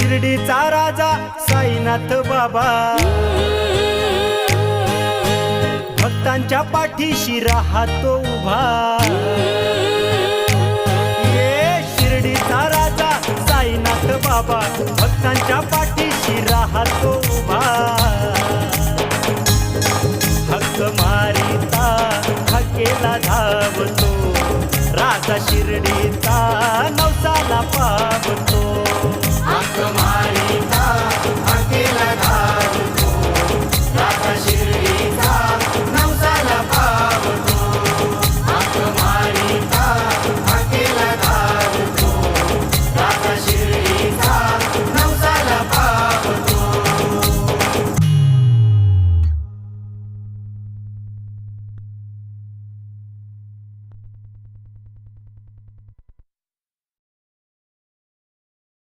शिर्डीचा राजा साईनाथ बाबा भक्तांच्या पाठीशी राहतो उभा। ये शिर्डीचा राजा साईनाथ बाबा भक्तांच्या पाठीशी राहतो उभा। हक्क मारिता हक्केला धावतो राजा शिर्डीचा नवसाला पावतो।